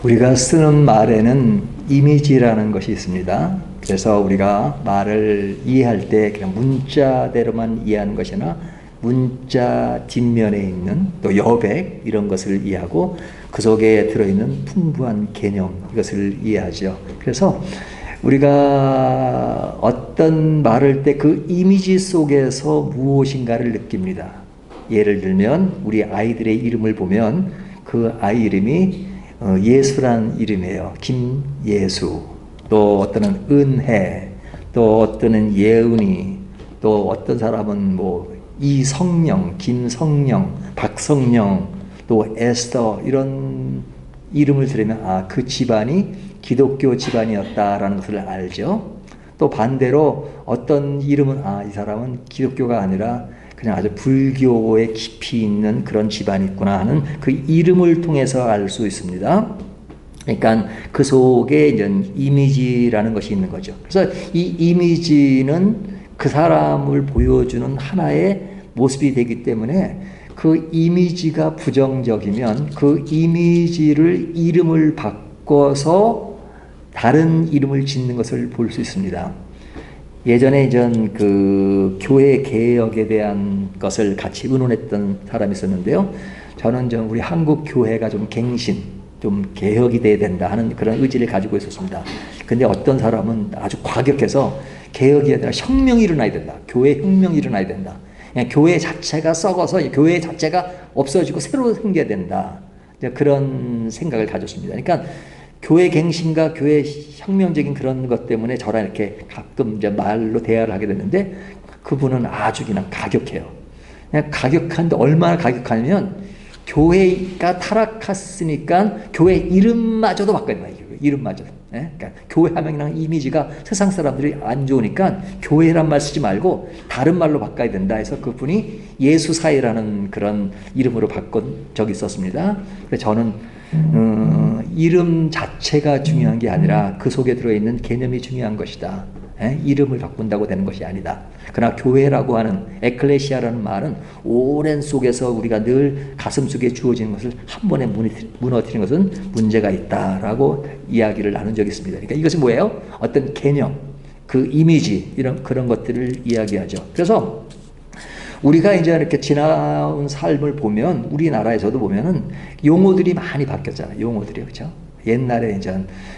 우리가 쓰는 말에는 이미지라는 것이 있습니다. 그래서 우리가 말을 이해할 때 그냥 문자대로만 이해하는 것이나 문자 뒷면에 있는 또 여백 이런 것을 이해하고 그 속에 들어있는 풍부한 개념 이것을 이해하죠. 그래서 우리가 어떤 말을 때 그 이미지 속에서 무엇인가를 느낍니다. 예를 들면 우리 아이들의 이름을 보면 그 아이 이름이 예수란 이름이에요. 김예수, 또 어떤은 은혜, 또 어떤은 예은이, 또 어떤 사람은 뭐 이성령, 김성령, 박성령, 또 에스더 이런 이름을 들으면 아, 그 집안이 기독교 집안이었다라는 것을 알죠. 또 반대로 어떤 이름은 아, 이 사람은 기독교가 아니라 그냥 아주 불교에 깊이 있는 그런 집안이 있구나 하는 그 이름을 통해서 알 수 있습니다. 그러니까 그 속에 이제 이미지라는 것이 있는 거죠. 그래서 이 이미지는 그 사람을 보여주는 하나의 모습이 되기 때문에 그 이미지가 부정적이면 그 이미지를 이름을 바꿔서 다른 이름을 짓는 것을 볼 수 있습니다. 예전에 그 교회 개혁에 대한 것을 같이 의논했던 사람이 있었는데요. 저는 좀 우리 한국 교회가 좀 갱신, 좀 개혁이 돼야 된다 하는 그런 의지를 가지고 있었습니다. 근데 어떤 사람은 아주 과격해서 개혁이 아니라 혁명이 일어나야 된다. 교회 혁명이 일어나야 된다. 그냥 교회 자체가 썩어서 교회 자체가 없어지고 새로 생겨야 된다. 그런 생각을 가졌습니다. 그러니까 교회 갱신과 교회 혁명적인 그런 것 때문에 저랑 이렇게 가끔 이제 말로 대화를 하게 되는데 그분은 아주 그냥 가격해요. 그냥 가격한데 얼마나 가격하냐면 교회가 타락했으니까 교회 이름마저도 바꿔야 된다. 이름마저도. 예? 그러니까 교회 하면 그냥 이미지가 세상 사람들이 안 좋으니까 교회란 말 쓰지 말고 다른 말로 바꿔야 된다 해서 그분이 예수사이라는 그런 이름으로 바꾼 적이 있었습니다. 그래서 저는 이름 자체가 중요한 게 아니라 그 속에 들어있는 개념이 중요한 것이다. 이름을 바꾼다고 되는 것이 아니다. 그러나 교회라고 하는 에클레시아라는 말은 오랜 속에서 우리가 늘 가슴 속에 주어지는 것을 한 번에 무너뜨리는 것은 문제가 있다라고 이야기를 나눈 적이 있습니다. 그러니까 이것이 뭐예요? 어떤 개념, 그 이미지 이런 그런 것들을 이야기하죠. 그래서 우리가 이제 이렇게 지나온 삶을 보면 우리나라에서도 보면은 용어들이 많이 바뀌었잖아요. 용어들이 그렇죠. 옛날에 이제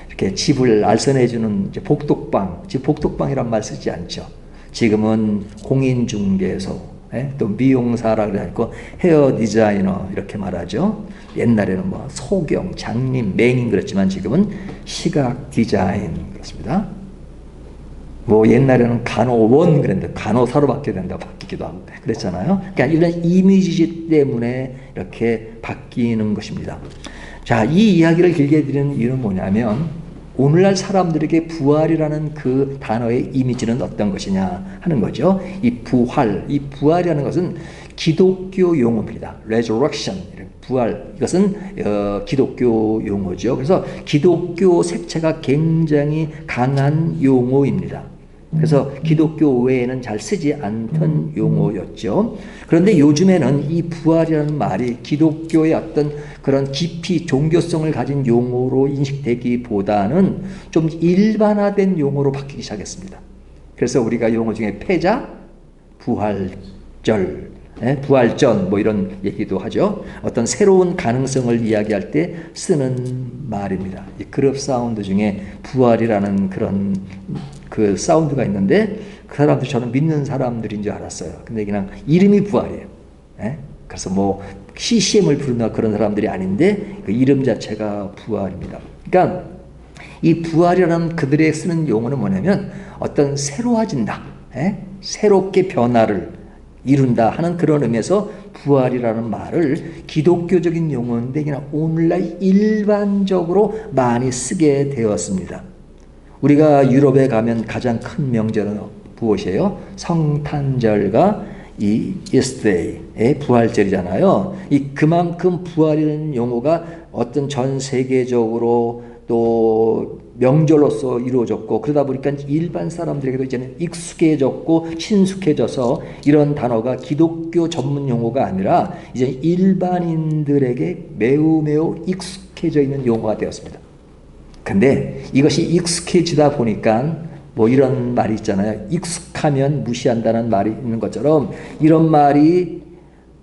이렇게 집을 알선해주는 이제 복독방, 지금 복독방이란 말 쓰지 않죠. 지금은 공인중개소, 또 미용사라 그래갖고 헤어 디자이너 이렇게 말하죠. 옛날에는 뭐 소경, 장님, 맹인 그랬지만 지금은 시각 디자인 그렇습니다. 뭐 옛날에는 간호원 그랬는데 간호사로 바뀌기도 하고 그랬잖아요. 그러니까 이런 이미지 때문에 이렇게 바뀌는 것입니다. 자, 이 이야기를 길게 드리는 이유는 뭐냐면 오늘날 사람들에게 부활이라는 그 단어의 이미지는 어떤 것이냐 하는 거죠. 이 부활이라는 것은 기독교 용어입니다. resurrection, 부활, 이것은 기독교 용어죠. 그래서 기독교 색채가 굉장히 강한 용어입니다. 그래서 기독교 외에는 잘 쓰지 않던 용어였죠. 그런데 요즘에는 이 부활이라는 말이 기독교의 어떤 그런 깊이 종교성을 가진 용어로 인식되기보다는 좀 일반화된 용어로 바뀌기 시작했습니다. 그래서 우리가 용어 중에 패자, 부활절, 부활전 뭐 이런 얘기도 하죠. 어떤 새로운 가능성을 이야기할 때 쓰는 말입니다. 이 그룹 사운드 중에 부활이라는 그런 그 사운드가 있는데 그 사람들 저는 믿는 사람들인 줄 알았어요. 근데 그냥 이름이 부활이에요. 그래서 뭐 CCM을 부른다 그런 사람들이 아닌데 그 이름 자체가 부활입니다. 그러니까 이 부활이라는 그들의 쓰는 용어는 뭐냐면 어떤 새로워진다, 새롭게 변화를 이룬다 하는 그런 의미에서 부활이라는 말을 기독교적인 용어인데 그냥 오늘날 일반적으로 많이 쓰게 되었습니다. 우리가 유럽에 가면 가장 큰 명절은 무엇이에요? 성탄절과 이 yesterday, 부활절이잖아요. 그만큼 부활이라는 용어가 어떤 전 세계적으로 또 명절로서 이루어졌고 그러다 보니까 일반 사람들에게도 이제는 익숙해졌고 친숙해져서 이런 단어가 기독교 전문 용어가 아니라 이제 일반인들에게 매우 익숙해져 있는 용어가 되었습니다. 근데 이것이 익숙해지다 보니까 뭐 이런 말이 있잖아요. 익숙하면 무시한다는 말이 있는 것처럼 이런 말이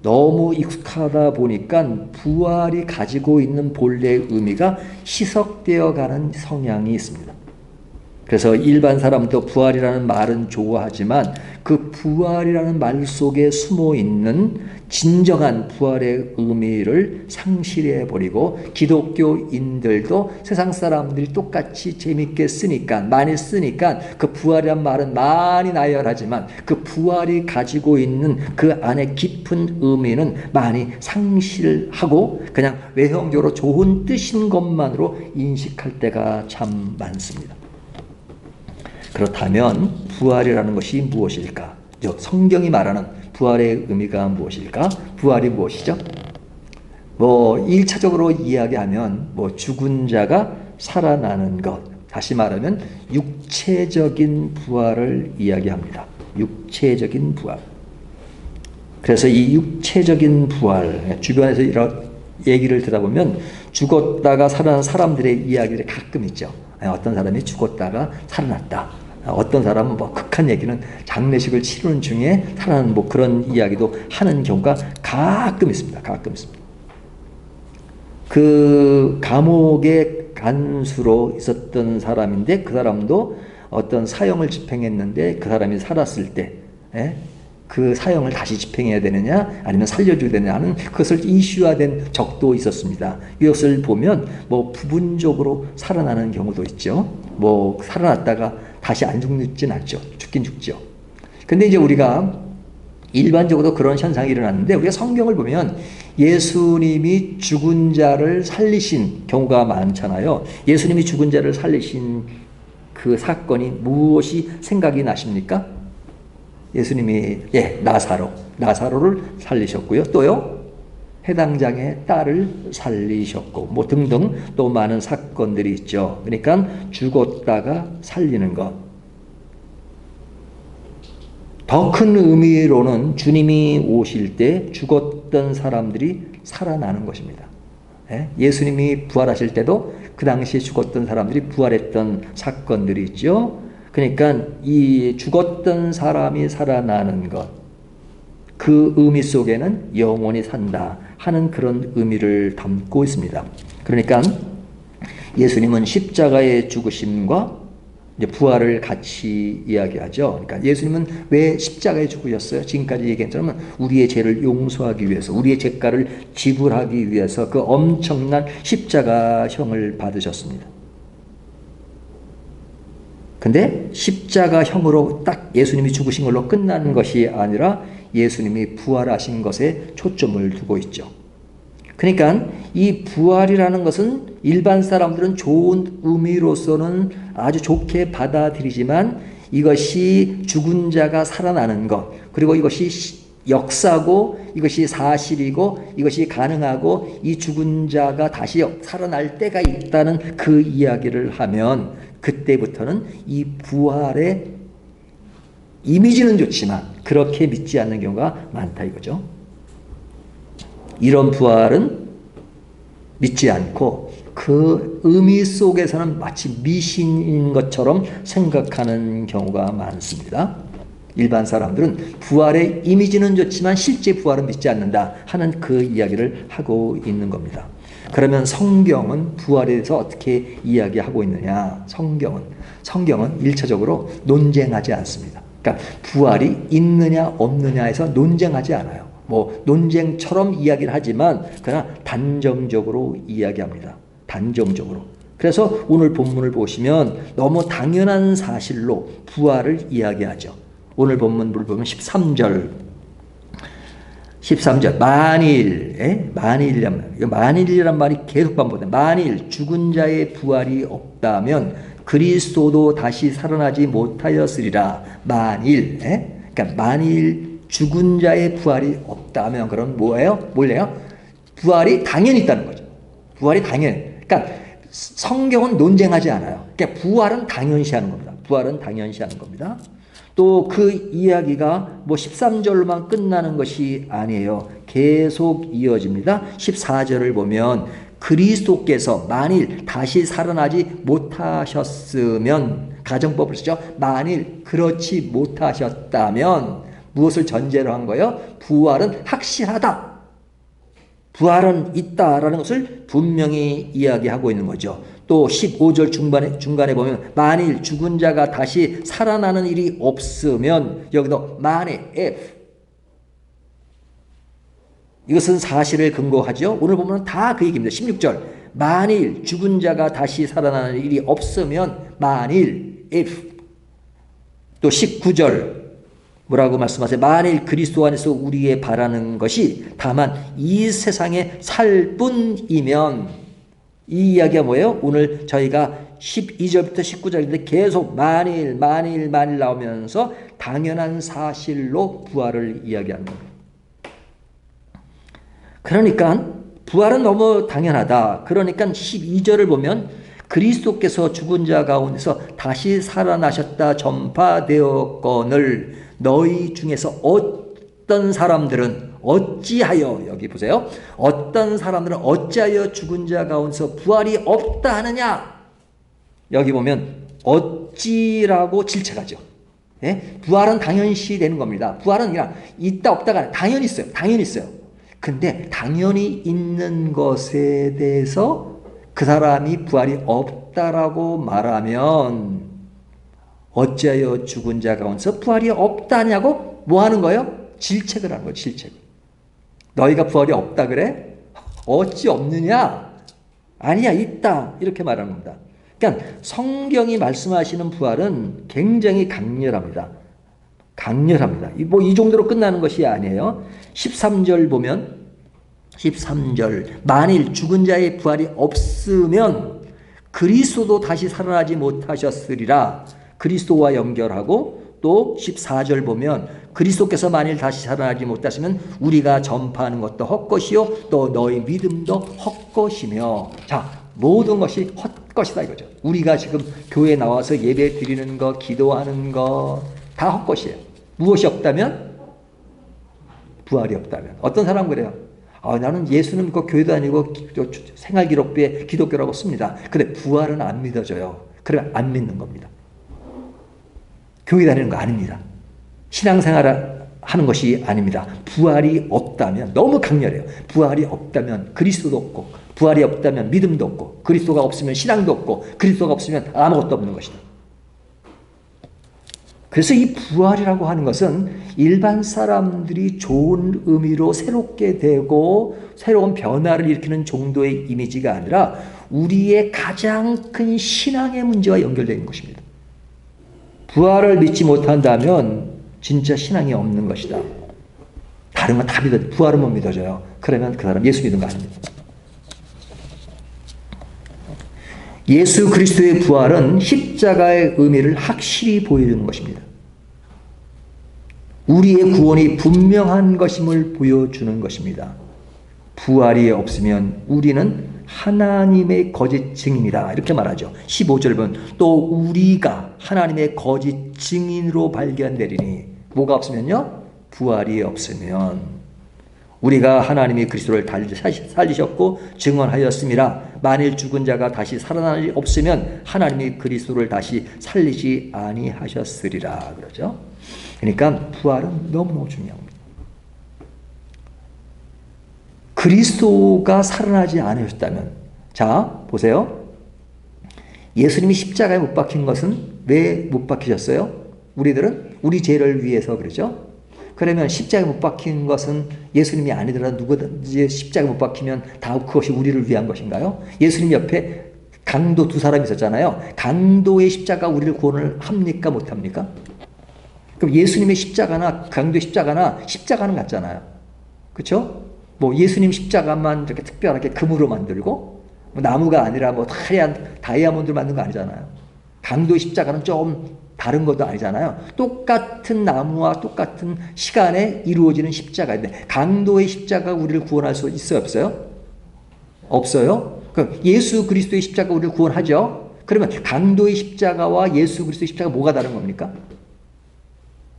너무 익숙하다 보니까 부활이 가지고 있는 본래의 의미가 희석되어 가는 성향이 있습니다. 그래서 일반 사람도 부활이라는 말은 좋아하지만 그 부활이라는 말 속에 숨어 있는 진정한 부활의 의미를 상실해 버리고 기독교인들도 세상 사람들이 똑같이 재밌게 쓰니까 많이 쓰니까 그 부활이란 말은 많이 나열하지만 그 부활이 가지고 있는 그 안에 깊은 의미는 많이 상실하고 그냥 외형적으로 좋은 뜻인 것만으로 인식할 때가 참 많습니다. 그렇다면 부활이라는 것이 무엇일까? 성경이 말하는 부활의 의미가 무엇일까? 부활이 무엇이죠? 뭐 1차적으로 이야기하면 뭐 죽은 자가 살아나는 것, 다시 말하면 육체적인 부활을 이야기합니다. 육체적인 부활. 그래서 이 육체적인 부활, 주변에서 이런 얘기를 들어보면 죽었다가 살아난 사람들의 이야기들이 가끔 있죠. 어떤 사람이 죽었다가 살아났다. 어떤 사람은 뭐 극한 얘기는 장례식을 치르는 중에 살아나는 뭐 그런 이야기도 하는 경우가 가끔 있습니다. 가끔 있습니다. 그 감옥의 간수로 있었던 사람인데 그 사람도 어떤 사형을 집행했는데 그 사람이 살았을 때 그 사형을 다시 집행해야 되느냐 아니면 살려줘야 되느냐 하는 그것을 이슈화된 적도 있었습니다. 이것을 보면 뭐 부분적으로 살아나는 경우도 있죠. 뭐 살아났다가 다시 안 죽진 않죠. 죽긴 죽죠. 근데 이제 우리가 일반적으로 그런 현상이 일어났는데 우리가 성경을 보면 예수님이 죽은 자를 살리신 경우가 많잖아요. 예수님이 죽은 자를 살리신 그 사건이 무엇이 생각이 나십니까? 예수님이 나사로를 살리셨고요. 또요. 해당장의 딸을 살리셨고 뭐 등등 또 많은 사건들이 있죠. 그러니까 죽었다가 살리는 것. 더 큰 의미로는 주님이 오실 때 죽었던 사람들이 살아나는 것입니다. 예수님이 부활하실 때도 그 당시에 죽었던 사람들이 부활했던 사건들이 있죠. 그러니까 이 죽었던 사람이 살아나는 것, 그 의미 속에는 영원히 산다 하는 그런 의미를 담고 있습니다. 그러니까 예수님은 십자가의 죽으심과 이제 부활을 같이 이야기하죠. 그러니까 예수님은 왜 십자가에 죽으셨어요? 지금까지 얘기했지만 우리의 죄를 용서하기 위해서, 우리의 죄가를 지불하기 위해서 그 엄청난 십자가형을 받으셨습니다. 근데 십자가형으로 딱 예수님이 죽으신 걸로 끝나는 것이 아니라 예수님이 부활하신 것에 초점을 두고 있죠. 그러니까 이 부활이라는 것은 일반 사람들은 좋은 의미로서는 아주 좋게 받아들이지만 이것이 죽은 자가 살아나는 것, 그리고 이것이 역사고 이것이 사실이고 이것이 가능하고 이 죽은 자가 다시 살아날 때가 있다는 그 이야기를 하면 그때부터는 이 부활의 이미지는 좋지만 그렇게 믿지 않는 경우가 많다 이거죠. 이런 부활은 믿지 않고 그 의미 속에서는 마치 미신인 것처럼 생각하는 경우가 많습니다. 일반 사람들은 부활의 이미지는 좋지만 실제 부활은 믿지 않는다 하는 그 이야기를 하고 있는 겁니다. 그러면 성경은 부활에 대해서 어떻게 이야기하고 있느냐? 성경은 1차적으로 논쟁하지 않습니다. 그러니까 부활이 있느냐 없느냐에서 논쟁하지 않아요. 뭐 논쟁처럼 이야기를 하지만 그러나 단정적으로 이야기합니다. 단정적으로. 그래서 오늘 본문을 보시면 너무 당연한 사실로 부활을 이야기하죠. 오늘 본문을 보면 13절 만일이란 말이 계속 반복돼. 만일 죽은 자의 부활이 없다면 그리스도도 다시 살아나지 못하였으리라. 그러니까 만일 죽은 자의 부활이 없다면 그럼 뭘래요? 부활이 당연히 있다는 거죠. 부활이 당연히. 그러니까 성경은 논쟁하지 않아요. 그러니까 부활은 당연시하는 겁니다. 부활은 당연시하는 겁니다. 또 그 이야기가 뭐 13절로만 끝나는 것이 아니에요. 계속 이어집니다. 14절을 보면 그리스도께서 만일 다시 살아나지 못하셨으면, 가정법을 쓰죠. 만일 그렇지 못하셨다면 무엇을 전제로 한 거예요? 부활은 확실하다. 부활은 있다라는 것을 분명히 이야기하고 있는 거죠. 또 15절 중간에 보면 만일 죽은 자가 다시 살아나는 일이 없으면, 여기도 만일 if, 이것은 사실을 근거하죠. 오늘 보면 다 그 얘기입니다. 16절 만일 죽은 자가 다시 살아나는 일이 없으면, 만일 if. 또 19절 뭐라고 말씀하세요? 만일 그리스도 안에서 우리의 바라는 것이 다만 이 세상에 살 뿐이면. 이 이야기가 뭐예요? 오늘 저희가 12절부터 19절인데 계속 만일 나오면서 당연한 사실로 부활을 이야기하는 겁니다. 그러니까 부활은 너무 당연하다. 그러니까 12절을 보면 그리스도께서 죽은 자 가운데서 다시 살아나셨다 전파되었거늘 너희 중에서 어떤 사람들은 어찌하여, 여기 보세요. 어떤 사람들은 어찌하여 죽은 자 가운데서 부활이 없다 하느냐. 여기 보면 어찌라고 질책하죠. 예? 부활은 당연시 되는 겁니다. 부활은 그냥 있다 없다가 당연히 있어요. 당연히 있어요. 근데 당연히 있는 것에 대해서 그 사람이 부활이 없다라고 말하면 어찌하여 죽은 자 가운데서 부활이 없다냐고 뭐 하는 거예요? 질책을 하는 거예요. 질책. 너희가 부활이 없다 그래? 어찌 없느냐? 아니야, 있다. 이렇게 말하는 겁니다. 그러니까 성경이 말씀하시는 부활은 굉장히 강렬합니다. 강렬합니다. 이 정도로 끝나는 것이 아니에요. 13절 보면 13절 만일 죽은 자의 부활이 없으면 그리스도도 다시 살아나지 못하셨으리라. 그리스도와 연결하고 또 14절 보면 그리스도께서 만일 다시 살아나지 못하시면 우리가 전파하는 것도 헛것이요 또 너희 믿음도 헛것이며. 자, 모든 것이 헛것이다 이거죠. 우리가 지금 교회에 나와서 예배 드리는 거, 기도하는 거 다 헛것이에요. 무엇이 없다면? 부활이 없다면. 어떤 사람 그래요. 나는 예수는 믿고 교회도 아니고 생활기록부에 기독교라고 씁니다. 근데 부활은 안 믿어져요. 그래 안 믿는 겁니다. 교회 다니는 거 아닙니다. 신앙생활을 하는 것이 아닙니다. 부활이 없다면, 너무 강렬해요. 부활이 없다면 그리스도도 없고, 부활이 없다면 믿음도 없고, 그리스도가 없으면 신앙도 없고, 그리스도가 없으면 아무것도 없는 것이다. 그래서 이 부활이라고 하는 것은 일반 사람들이 좋은 의미로 새롭게 되고 새로운 변화를 일으키는 정도의 이미지가 아니라 우리의 가장 큰 신앙의 문제와 연결되어 있는 것입니다. 부활을 믿지 못한다면 진짜 신앙이 없는 것이다. 다른 건 다 믿어요. 부활은 못 믿어져요. 그러면 그 사람 예수 믿는 거 아닙니다. 예수 그리스도의 부활은 십자가의 의미를 확실히 보여주는 것입니다. 우리의 구원이 분명한 것임을 보여주는 것입니다. 부활이 없으면 우리는 하나님의 거짓 증인이다 이렇게 말하죠. 15절 보면 또 우리가 하나님의 거짓 증인으로 발견되리니, 뭐가 없으면요? 부활이 없으면. 우리가 하나님이 그리스도를 살리셨고 증언하였습니다. 만일 죽은 자가 다시 살아날 일 없으면 하나님이 그리스도를 다시 살리지 아니하셨으리라 그러죠. 그러니까 부활은 너무너무 중요합니다. 그리스도가 살아나지 않으셨다면, 자 보세요. 예수님이 십자가에 못 박힌 것은 왜 못 박히셨어요? 우리들은 우리 죄를 위해서 그러죠. 그러면 십자가에 못 박힌 것은 예수님이 아니더라도 누구든지 십자가에 못 박히면 다 그것이 우리를 위한 것인가요? 예수님 옆에 강도 두 사람이 있었잖아요. 강도의 십자가 우리를 구원을 합니까 못합니까? 그럼 예수님의 십자가나 강도의 십자가는 같잖아요. 그렇죠? 뭐 예수님 십자가만 이렇게 특별하게 금으로 만들고 뭐 나무가 아니라 뭐 화려한 다이아몬드로 만든 거 아니잖아요. 강도의 십자가는 좀 다른 것도 아니잖아요. 똑같은 나무와 똑같은 시간에 이루어지는 십자가인데 강도의 십자가 우리를 구원할 수 있어요? 없어요? 없어요? 그럼 예수 그리스도의 십자가 우리를 구원하죠? 그러면 강도의 십자가와 예수 그리스도의 십자가 뭐가 다른 겁니까?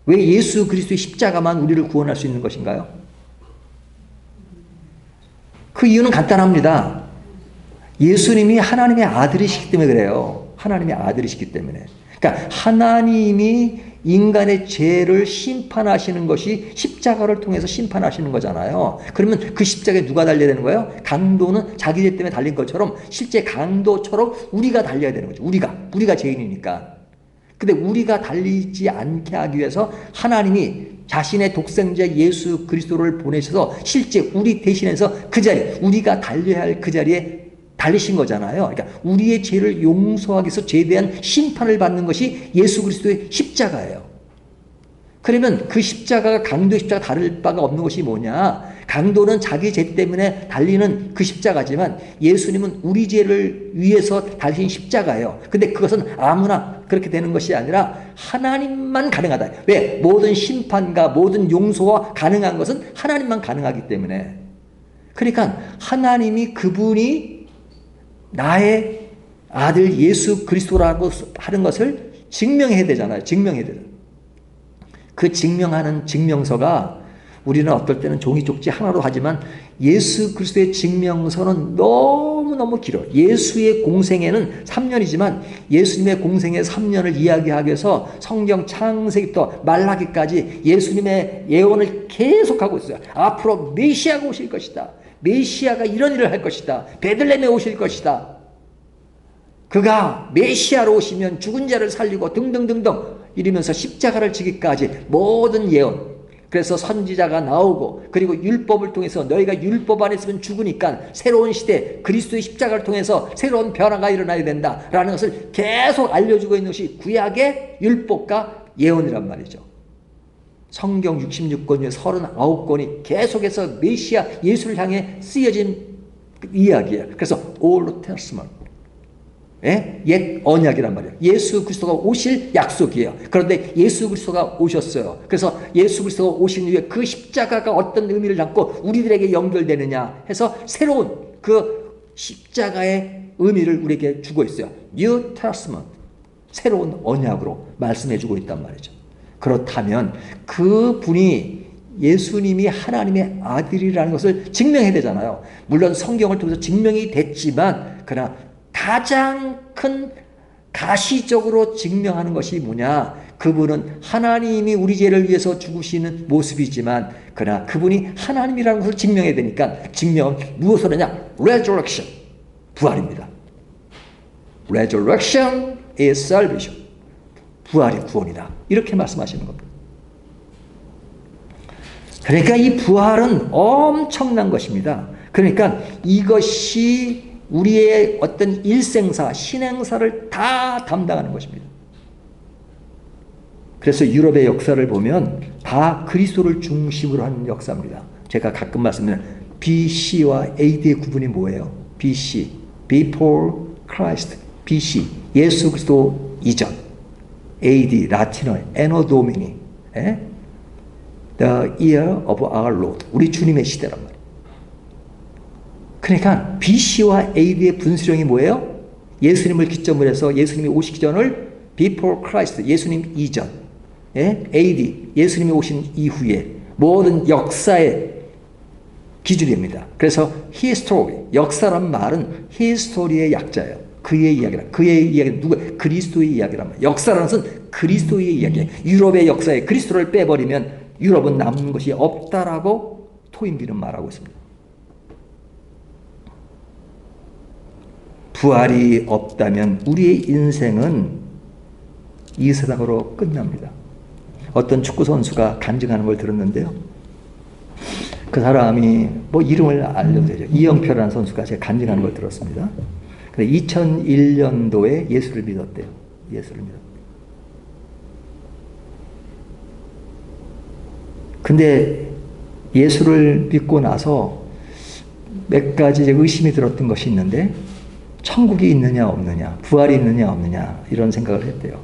왜 예수 그리스도의 십자가만 우리를 구원할 수 있는 것인가요? 그 이유는 간단합니다. 예수님이 하나님의 아들이시기 때문에 그래요. 하나님의 아들이시기 때문에. 그러니까 하나님이 인간의 죄를 심판하시는 것이 십자가를 통해서 심판하시는 거잖아요. 그러면 그 십자가에 누가 달려야 되는 거예요? 강도는 자기 죄 때문에 달린 것처럼 실제 강도처럼 우리가 달려야 되는 거죠. 우리가 죄인이니까. 근데 우리가 달리지 않게 하기 위해서 하나님이 자신의 독생자 예수 그리스도를 보내셔서 실제 우리 대신해서 그 자리, 우리가 달려야 할 그 자리에 달리신 거잖아요. 그러니까 우리의 죄를 용서하기 위해서 죄에 대한 심판을 받는 것이 예수 그리스도의 십자가예요. 그러면 그 십자가가 강도의 십자가 다를 바가 없는 것이 뭐냐? 강도는 자기 죄 때문에 달리는 그 십자가지만 예수님은 우리 죄를 위해서 달리신 십자가예요. 근데 그것은 아무나 그렇게 되는 것이 아니라 하나님만 가능하다. 왜? 모든 심판과 모든 용서가 가능한 것은 하나님만 가능하기 때문에. 그러니까 하나님이 그분이 나의 아들 예수 그리스도라고 하는 것을 증명해야 되잖아요. 증명해야 되잖아요. 그 증명하는 증명서가 우리는 어떨 때는 종이 쪽지 하나로 하지만 예수 그리스도의 증명서는 너무너무 길어요. 예수의 공생애는 3년이지만 예수님의 공생애 3년을 이야기하기 위해서 성경 창세기부터 말라기까지 예수님의 예언을 계속하고 있어요. 앞으로 메시아가 오실 것이다. 메시아가 이런 일을 할 것이다. 베들레헴에 오실 것이다. 그가 메시아로 오시면 죽은 자를 살리고 등등등등 이러면서 십자가를 지기까지 모든 예언. 그래서 선지자가 나오고 그리고 율법을 통해서 너희가 율법 안에 있으면 죽으니까 새로운 시대 그리스도의 십자가를 통해서 새로운 변화가 일어나야 된다라는 것을 계속 알려주고 있는 것이 구약의 율법과 예언이란 말이죠. 성경 66권 중에 39권이 계속해서 메시아 예수를 향해 쓰여진 이야기예요. 그래서 Old Testament, 옛 언약이란 말이에요. 예수 그리스도가 오실 약속이에요. 그런데 예수 그리스도가 오셨어요. 그래서 예수 그리스도가 오신 이후에 그 십자가가 어떤 의미를 담고 우리들에게 연결되느냐 해서 새로운 그 십자가의 의미를 우리에게 주고 있어요. New Testament, 새로운 언약으로 말씀해 주고 있단 말이죠. 그렇다면 그 분이 예수님이 하나님의 아들이라는 것을 증명해야 되잖아요. 물론 성경을 통해서 증명이 됐지만 그러나 가장 큰 가시적으로 증명하는 것이 뭐냐? 그분은 하나님이 우리 죄를 위해서 죽으시는 모습이지만 그러나 그분이 하나님이라는 것을 증명해야 되니까 증명은 무엇으로 하냐? Resurrection, 부활입니다. Resurrection is salvation. 부활이 구원이다. 이렇게 말씀하시는 겁니다. 그러니까 이 부활은 엄청난 것입니다. 그러니까 이것이 우리의 어떤 일생사, 신행사를 다 담당하는 것입니다. 그래서 유럽의 역사를 보면 다 그리스도를 중심으로 하는 역사입니다. 제가 가끔 말씀드리는 BC와 AD의 구분이 뭐예요? BC, Before Christ, BC, 예수 그리스도 이전. AD, 라틴어, Anno Domini, The Year of Our Lord, 우리 주님의 시대란 말이에요. 그러니까 BC와 AD의 분수령이 뭐예요? 예수님을 기점으로 해서 예수님이 오시기 전을 Before Christ, 예수님 이전, AD, 예수님이 오신 이후에 모든 역사의 기준입니다. 그래서 History, 역사란 말은 History의 약자예요. 그의 이야기란, 그의 이야기는 누구? 그리스도의 이야기란 말이에요. 역사라는 것은 그리스도의 이야기예요. 유럽의 역사에 그리스도를 빼버리면 유럽은 남는 것이 없다라고 토인비는 말하고 있습니다. 부활이 없다면 우리의 인생은 이 세상으로 끝납니다. 어떤 축구 선수가 간증하는 걸 들었는데요. 그 사람이 뭐 이름을 알려도 되죠. 이영표라는 선수가 제가 간증하는 걸 들었습니다. 2001년도에 예수를 믿었대요. 예수를 믿었대요. 근데 예수를 믿고 나서 몇 가지 의심이 들었던 것이 있는데 천국이 있느냐 없느냐, 부활이 있느냐 없느냐 이런 생각을 했대요.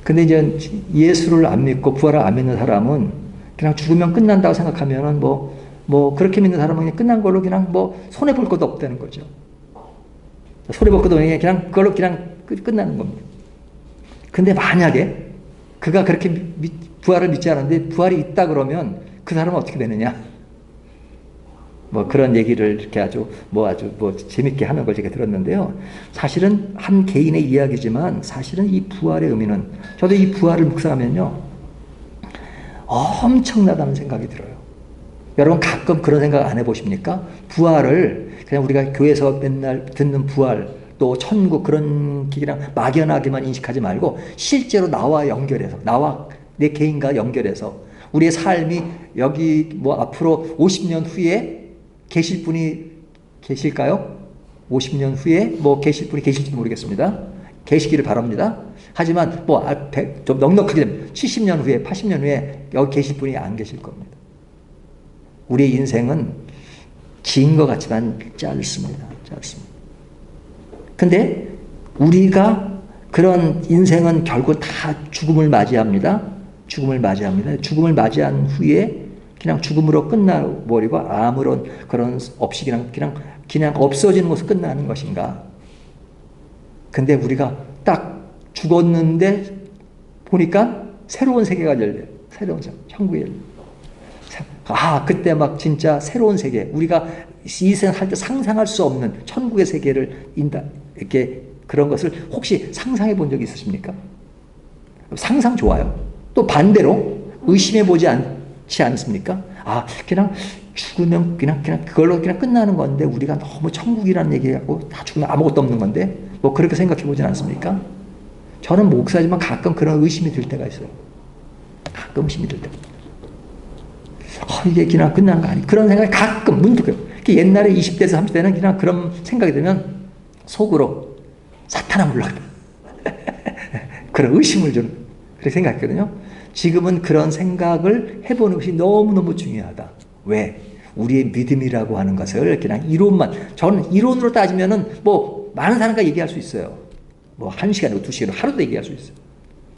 근데 이제 예수를 안 믿고 부활을 안 믿는 사람은 그냥 죽으면 끝난다고 생각하면은 뭐 그렇게 믿는 사람은 그냥 끝난 걸로 그냥 뭐 손해 볼 것도 없다는 거죠. 손해 볼 것도 없는 그냥 그걸로 그냥 끝나는 겁니다. 근데 만약에 그가 그렇게 부활을 믿지 않았는데 부활이 있다 그러면 그 사람은 어떻게 되느냐? 뭐 그런 얘기를 이렇게 아주 재밌게 하는 걸 제가 들었는데요. 사실은 한 개인의 이야기지만 사실은 이 부활의 의미는, 저도 이 부활을 묵상하면요, 엄청나다는 생각이 들어요. 여러분 가끔 그런 생각 안 해보십니까? 부활을 그냥 우리가 교회에서 맨날 듣는 부활, 또 천국 그런 그냥 막연하게만 인식하지 말고 실제로 나와 연결해서, 나와 내 개인과 연결해서 우리의 삶이 여기 뭐 앞으로 50년 후에 계실 분이 계실까요? 50년 후에 뭐 계실 분이 계실지 모르겠습니다. 계시기를 바랍니다. 하지만 뭐 좀 넉넉하게 되면 70년 후에 80년 후에 여기 계실 분이 안 계실 겁니다. 우리의 인생은 긴 것 같지만 짧습니다. 근데 우리가 그런 인생은 결국 다 죽음을 맞이합니다. 죽음을 맞이한 후에 그냥 죽음으로 끝나버리고 아무런 그런 없이 그냥 없어지는 것으로 끝나는 것인가? 근데 우리가 딱 죽었는데 보니까 새로운 세계가 열려요. 새로운 천국이 열려요. 그때 막 진짜 새로운 세계, 우리가 이 세상 살 때 상상할 수 없는 천국의 세계를 이렇게 그런 것을 혹시 상상해 본 적이 있으십니까? 상상 좋아요. 또 반대로 의심해 보지 않지 않습니까? 그냥 죽으면 그냥 그걸로 그냥 끝나는 건데 우리가 너무 천국이라는 얘기하고 다 죽으면 아무것도 없는 건데 뭐 그렇게 생각해 보진 않습니까? 저는 목사지만 가끔 그런 의심이 들 때가 있어요. 가끔 의심이 들 때가. 이게 그냥 끝나는 거 아니? 그런 생각이 가끔 문득해요. 옛날에 20대에서 30대는 그냥 그런 생각이 들면 속으로 사탄아 물러가다. 그런 의심을 좀 그렇게 생각했거든요. 지금은 그런 생각을 해보는 것이 너무너무 중요하다. 왜? 우리의 믿음이라고 하는 것을 그냥 저는 이론으로 따지면은 뭐 많은 사람과 얘기할 수 있어요. 뭐 1시간이고 2시간이고 하루도 얘기할 수 있어요.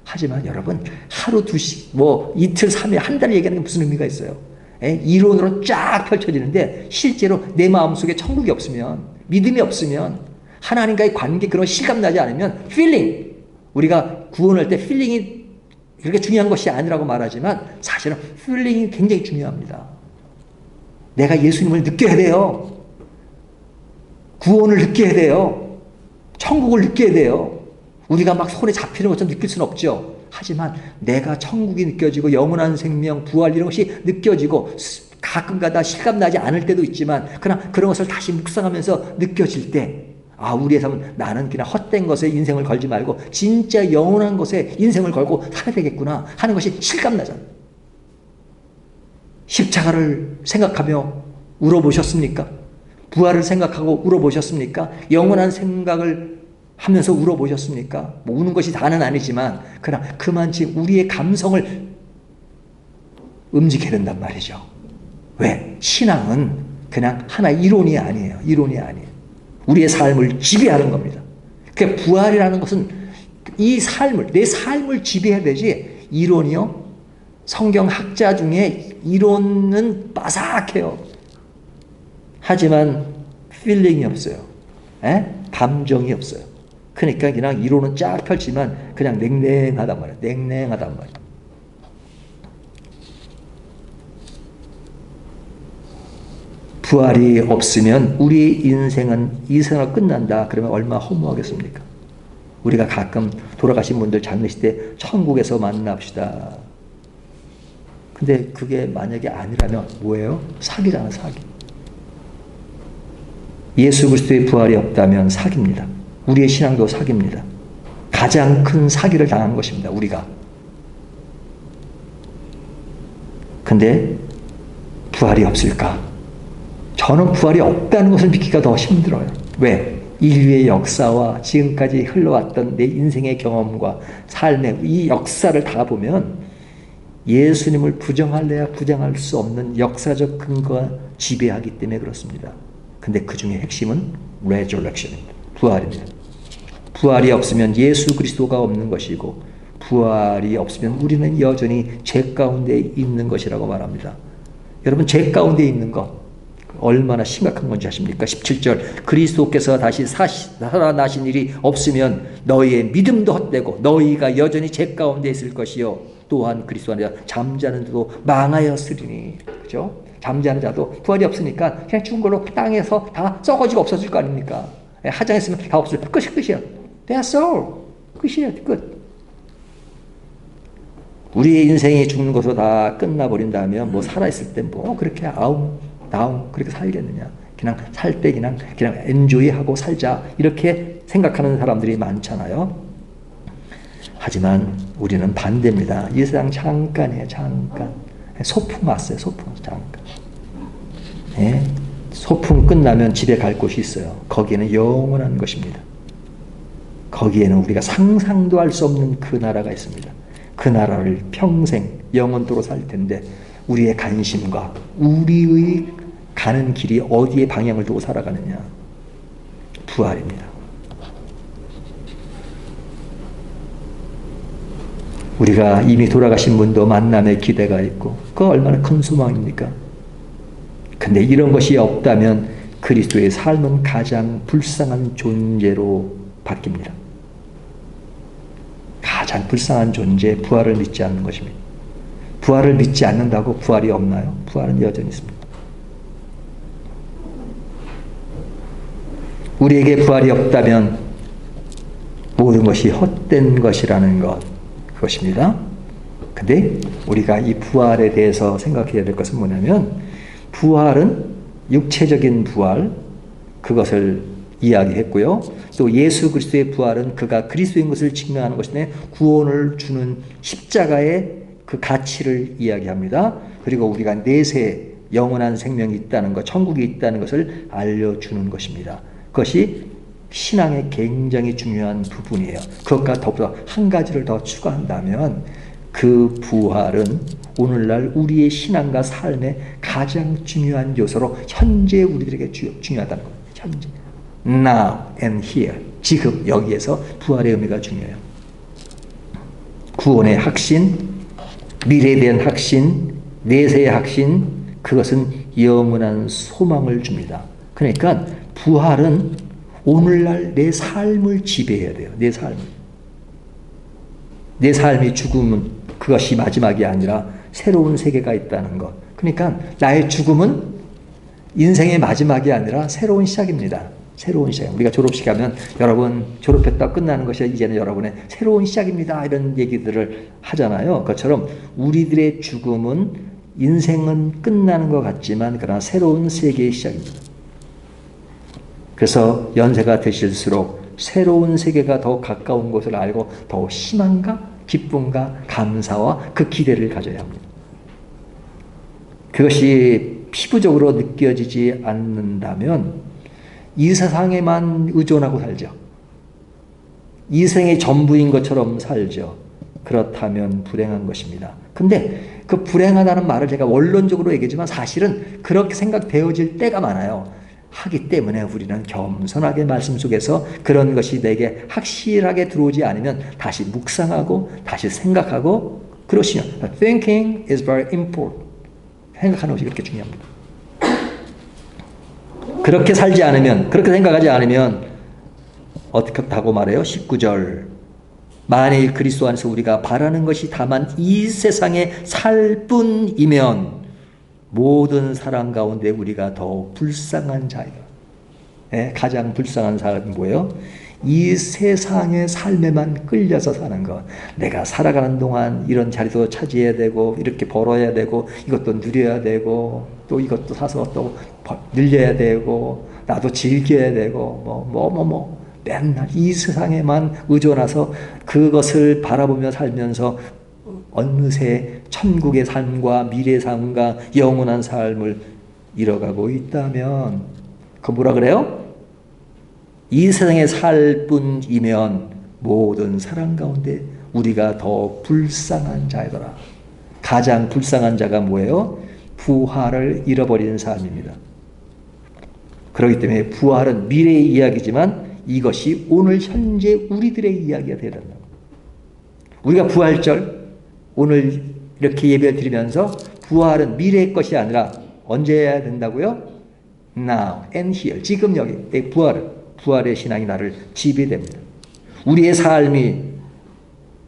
하지만 여러분, 하루, 2시, 뭐 이틀, 3일, 한 달 얘기하는 게 무슨 의미가 있어요? 이론으로 쫙 펼쳐지는데 실제로 내 마음속에 천국이 없으면, 믿음이 없으면, 하나님과의 관계 그런 실감나지 않으면 필링, 우리가 구원할 때 필링이 그렇게 중요한 것이 아니라고 말하지만 사실은 필링이 굉장히 중요합니다. 내가 예수님을 느껴야 돼요. 구원을 느껴야 돼요. 천국을 느껴야 돼요. 우리가 막 손에 잡히는 것처럼 느낄 수는 없죠. 하지만 내가 천국이 느껴지고 영원한 생명, 부활 이런 것이 느껴지고 가끔가다 실감나지 않을 때도 있지만 그러나 그런 것을 다시 묵상하면서 느껴질 때 우리의 삶은 나는 그냥 헛된 것에 인생을 걸지 말고 진짜 영원한 것에 인생을 걸고 살아야 되겠구나 하는 것이 실감나잖아요. 십자가를 생각하며 울어보셨습니까? 부활을 생각하고 울어보셨습니까? 영원한 생각을 하면서 울어보셨습니까? 뭐 우는 것이 다는 아니지만 그러나 그만치 우리의 감성을 움직여야 된단 말이죠. 왜? 신앙은 그냥 하나 이론이 아니에요. 우리의 삶을 지배하는 겁니다. 그 부활이라는 것은 내 삶을 지배해야 되지, 이론이요? 성경학자 중에 이론은 빠삭해요. 하지만 필링이 없어요. 감정이 없어요. 그러니까 그냥 이론은 쫙 펼치면 그냥 냉랭하단 말이에요. 부활이 없으면 우리 인생은 이 생을 끝난다. 그러면 얼마나 허무하겠습니까? 우리가 가끔 돌아가신 분들 장례식 때 천국에서 만납시다. 근데 그게 만약에 아니라면 뭐예요? 사기잖아, 사기. 예수 그리스도의 부활이 없다면 사기입니다. 우리의 신앙도 사기입니다. 가장 큰 사기를 당한 것입니다, 우리가. 근데 부활이 없을까? 저는 부활이 없다는 것을 믿기가 더 힘들어요. 왜? 인류의 역사와 지금까지 흘러왔던 내 인생의 경험과 삶의 이 역사를 다 보면 예수님을 부정할래야 부정할 수 없는 역사적 근거가 지배하기 때문에 그렇습니다. 근데 그 중에 핵심은 resurrection입니다. 부활입니다. 부활이 없으면 예수 그리스도가 없는 것이고 부활이 없으면 우리는 여전히 죄 가운데 있는 것이라고 말합니다. 여러분, 죄 가운데 있는 것 얼마나 심각한 건지 아십니까? 17절, 그리스도께서 다시 살아나신 일이 없으면 너희의 믿음도 헛되고 너희가 여전히 죄 가운데 있을 것이요 또한 그리스도 안에서 잠자는 자도 망하였으리니. 그죠? 잠자는 자도 부활이 없으니까 그냥 죽은 걸로 땅에서 다 썩어지고 없어질 거 아닙니까? 하장했으면 다 없어져. 끝이야. That's all. 끝이야. 끝. 우리의 인생이 죽는 것으로 다 끝나버린다면 뭐 살아있을 때 뭐 그렇게 아웅 그렇게 살겠느냐. 그냥 살 때 그냥 엔조이하고 살자 이렇게 생각하는 사람들이 많잖아요. 하지만 우리는 반대입니다. 이 세상 잠깐이에요. 잠깐. 소풍 왔어요. 소풍 잠깐. 예? 소풍 끝나면 집에 갈 곳이 있어요. 거기에는 영원한 것입니다. 거기에는 우리가 상상도 할 수 없는 그 나라가 있습니다. 그 나라를 평생 영원토록 살 텐데 우리의 관심과 우리의 가는 길이 어디에 방향을 두고 살아가느냐. 부활입니다. 우리가 이미 돌아가신 분도 만남의 기대가 있고 그거 얼마나 큰 소망입니까? 근데 이런 것이 없다면 그리스도의 삶은 가장 불쌍한 존재로 바뀝니다. 가장 불쌍한 존재, 부활을 믿지 않는 것입니다. 부활을 믿지 않는다고 부활이 없나요? 부활은 여전히 있습니다. 우리에게 부활이 없다면 모든 것이 헛된 것이라는 것, 그것입니다. 근데 우리가 이 부활에 대해서 생각해야 될 것은 뭐냐면 부활은 육체적인 부활, 그것을 이야기했고요. 또 예수 그리스도의 부활은 그가 그리스도인 것을 증명하는 것인데 구원을 주는 십자가의 그 가치를 이야기합니다. 그리고 우리가 내세 영원한 생명이 있다는 것, 천국이 있다는 것을 알려주는 것입니다. 그것이 신앙의 굉장히 중요한 부분이에요. 그것과 더불어 한 가지를 더 추가한다면 그 부활은 오늘날 우리의 신앙과 삶의 가장 중요한 요소로 현재 우리들에게 중요하다는 거예요. 현재. Now and here. 지금 여기에서 부활의 의미가 중요해요. 구원의 확신, 미래에 대한 확신, 내세의 확신, 그것은 영원한 소망을 줍니다. 그러니까 부활은 오늘날 내 삶을 지배해야 돼요. 내 삶을. 내 삶이 죽으면 그것이 마지막이 아니라 새로운 세계가 있다는 것. 그러니까 나의 죽음은 인생의 마지막이 아니라 새로운 시작입니다. 새로운 시작. 우리가 졸업식 하면 여러분 졸업했다 끝나는 것이 이제는 여러분의 새로운 시작입니다. 이런 얘기들을 하잖아요. 그것처럼 우리들의 죽음은 인생은 끝나는 것 같지만 그러나 새로운 세계의 시작입니다. 그래서 연세가 되실수록 새로운 세계가 더 가까운 것을 알고 더 희망과 기쁨과 감사와 그 기대를 가져야 합니다. 그것이 피부적으로 느껴지지 않는다면 이 세상에만 의존하고 살죠. 이 생의 전부인 것처럼 살죠. 그렇다면 불행한 것입니다. 근데 그 불행하다는 말을 제가 원론적으로 얘기하지만 사실은 그렇게 생각되어질 때가 많아요. 하기 때문에 우리는 겸손하게 말씀 속에서 그런 것이 내게 확실하게 들어오지 않으면 다시 묵상하고 다시 생각하고 그러시면 Thinking is very important. 생각하는 것이 그렇게 중요합니다. 그렇게 살지 않으면, 그렇게 생각하지 않으면 어떻게 하고 말해요? 19절. 만일 그리스도 안에서 우리가 바라는 것이 다만 이 세상에 살 뿐이면 모든 사람 가운데 우리가 더 불쌍한 자이다. 네, 가장 불쌍한 사람이 뭐예요? 이 세상의 삶에만 끌려서 사는 것. 내가 살아가는 동안 이런 자리도 차지해야 되고 이렇게 벌어야 되고 이것도 누려야 되고 또 이것도 사서 또 늘려야 되고 나도 즐겨야 되고 맨날 이 세상에만 의존해서 그것을 바라보며 살면서 어느새 천국의 삶과 미래의 삶과 영원한 삶을 잃어가고 있다면 그 뭐라 그래요? 이 세상에 살 뿐이면 모든 사람 가운데 우리가 더 불쌍한 자이더라. 가장 불쌍한 자가 뭐예요? 부활을 잃어버리는 삶입니다. 그렇기 때문에 부활은 미래의 이야기지만 이것이 오늘 현재 우리들의 이야기가 되야 된다. 우리가 부활절 오늘 이렇게 예배를 드리면서 부활은 미래의 것이 아니라 언제 해야 된다고요? Now and here. 지금 여기 부활의 신앙이 나를 지배됩니다. 우리의 삶이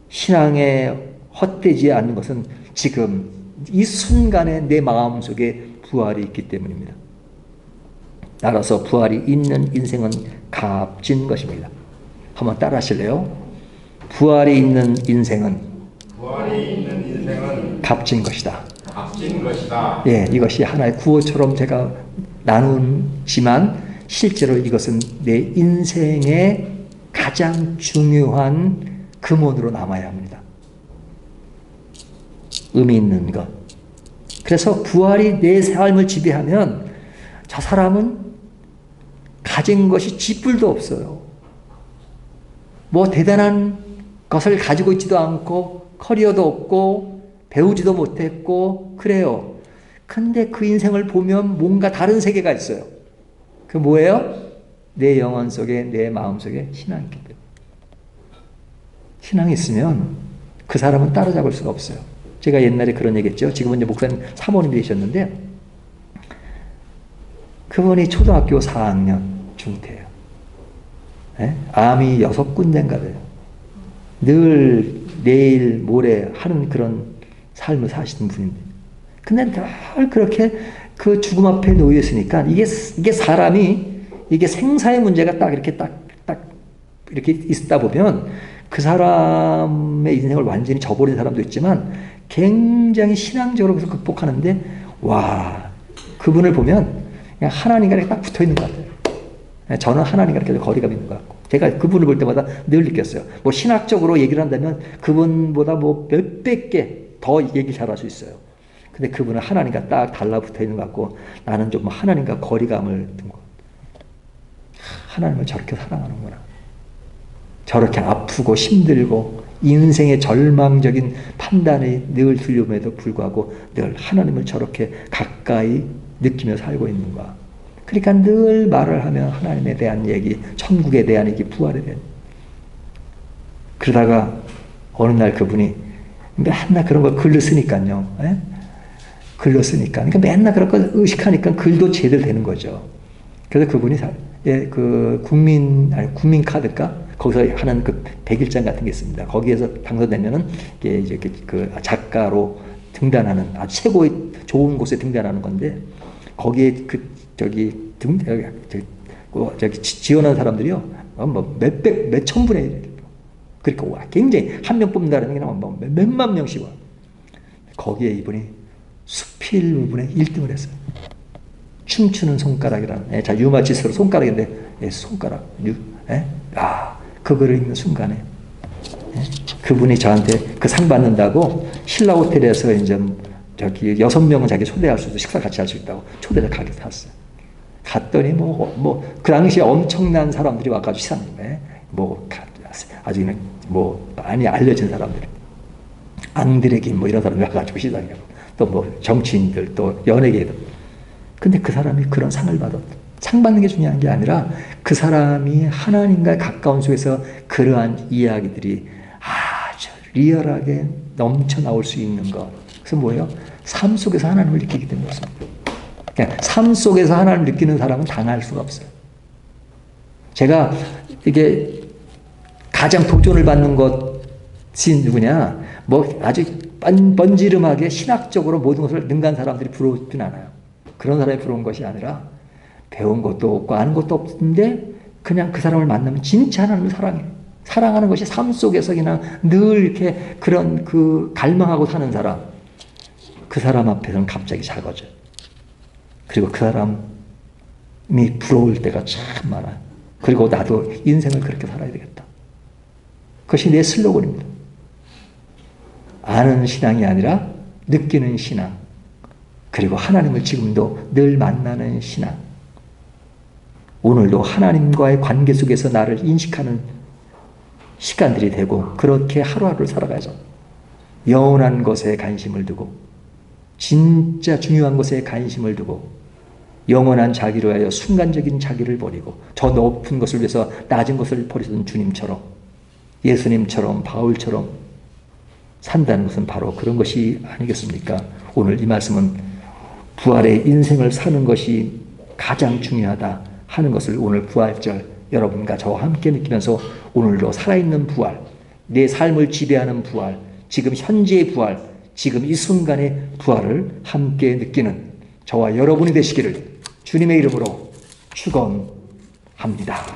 신앙에 헛되지 않는 것은 지금 이 순간에 내 마음속에 부활이 있기 때문입니다. 따라서 부활이 있는 인생은 값진 것입니다. 한번 따라 하실래요? 부활이 있는 인생은 값진 것이다. 값진 것이다. 예, 이것이 하나의 구호처럼 제가 나누지만 실제로 이것은 내 인생의 가장 중요한 금원으로 남아야 합니다. 의미 있는 것. 그래서 부활이 내 삶을 지배하면 저 사람은 가진 것이 쥐뿔도 없어요. 뭐 대단한 것을 가지고 있지도 않고 커리어도 없고 배우지도 못했고 그래요. 근데 그 인생을 보면 뭔가 다른 세계가 있어요. 그 뭐예요? 내 영혼 속에 내 마음 속에 신앙이 있기 때문에. 신앙이 있으면 그 사람은 따라잡을 수가 없어요. 제가 옛날에 그런 얘기했죠. 지금은 이제 목사님 사모님 되셨는데 그분이 초등학교 4학년 중퇴예요. 네? 암이 6군데인가 돼요. 늘 내일 모레 하는 그런 삶을 사시는 분인데 근데 늘 그렇게 그 죽음 앞에 놓여 있으니까 이게 사람이 이게 생사의 문제가 딱 이렇게 딱 이렇게 있다 보면 그 사람의 인생을 완전히 저버린 사람도 있지만 굉장히 신앙적으로 그래서 극복하는데 와 그분을 보면 그냥 하나님과 이렇게 딱 붙어 있는 것 같아요. 저는 하나님과 이렇게 거리감이 있는 것 같고 제가 그분을 볼 때마다 늘 느꼈어요. 뭐 신학적으로 얘기를 한다면 그분보다 뭐 몇백 개 더 얘기 잘할 수 있어요. 근데 그분은 하나님과 딱 달라붙어 있는 것 같고 나는 좀 하나님과 거리감을 둔 것 같아요. 하나님을 저렇게 사랑하는구나. 저렇게 아프고 힘들고 인생의 절망적인 판단이 늘 들려옴에도 불구하고 늘 하나님을 저렇게 가까이 느끼며 살고 있는가. 그러니까 늘 말을 하면 하나님에 대한 얘기, 천국에 대한 얘기, 부활에 대한. 그러다가 어느 날 그분이 맨날 그런 걸 글로 쓰니까요. 예? 글로 쓰니까. 그러니까 맨날 그런 걸 의식하니까 글도 제대로 되는 거죠. 그래서 그분이 그 국민 카드일까? 거기서 하는 그 100일장 같은 게 있습니다. 거기에서 당선되면은 이제 그 작가로 등단하는 최고의 좋은 곳에 등단하는 건데 거기에 지원한 사람들이요. 뭐 몇천 분의 그러니까 와, 굉장히 한 명 뽑는다는 게 뭐 몇만 명씩 와. 거기에 이분이 수필 부분에 1등을 했어요. 춤추는 손가락이라는 자 유마치스로 손가락인데 손가락 그거를 읽는 순간에 그분이 저한테 그 상 받는다고 신라 호텔에서 이제 저기 6명은 자기 초대할 수 있고 식사 같이 할 수 있다고 초대를 가게 샀어요. 갔더니 그 당시에 엄청난 사람들이 와가지고 시상에 아직은 뭐 많이 알려진 사람들, 앙드레긴 뭐 이런 사람이 와가지고 시상에 또 뭐 정치인들 또 연예계들. 근데 그 사람이 그런 상을 받았다. 상 받는 게 중요한 게 아니라 그 사람이 하나님과 가까운 속에서 그러한 이야기들이 아주 리얼하게 넘쳐 나올 수 있는 것. 그래서 뭐예요? 삶 속에서 하나님을 느끼기 때문에 그렇습니다. 그러니까 삶 속에서 하나님을 느끼는 사람은 당할 수가 없어요. 제가 이게 가장 독존을 받는 것이 누구냐? 뭐 아주 번지름하게 신학적으로 모든 것을 능가한 사람들이 부러우진 않아요. 그런 사람이 부러운 것이 아니라 배운 것도 없고 아는 것도 없는데 그냥 그 사람을 만나면 진짜 하나님을 사랑해. 사랑하는 것이 삶 속에서 그냥 늘 이렇게 그런 그 갈망하고 사는 사람. 그 사람 앞에서는 갑자기 작아져요. 그리고 그 사람이 부러울 때가 참 많아요. 그리고 나도 인생을 그렇게 살아야 되겠다. 그것이 내 슬로건입니다. 아는 신앙이 아니라 느끼는 신앙. 그리고 하나님을 지금도 늘 만나는 신앙. 오늘도 하나님과의 관계 속에서 나를 인식하는 시간들이 되고 그렇게 하루하루를 살아가죠. 영원한 것에 관심을 두고 진짜 중요한 것에 관심을 두고 영원한 자기를 위하여 순간적인 자기를 버리고 저 높은 것을 위해서 낮은 것을 버리던 주님처럼 예수님처럼 바울처럼 산다는 것은 바로 그런 것이 아니겠습니까? 오늘 이 말씀은 부활의 인생을 사는 것이 가장 중요하다 하는 것을 오늘 부활절 여러분과 저와 함께 느끼면서 오늘도 살아있는 부활, 내 삶을 지배하는 부활, 지금 현재의 부활, 지금 이 순간의 부활을 함께 느끼는 저와 여러분이 되시기를 주님의 이름으로 축원합니다.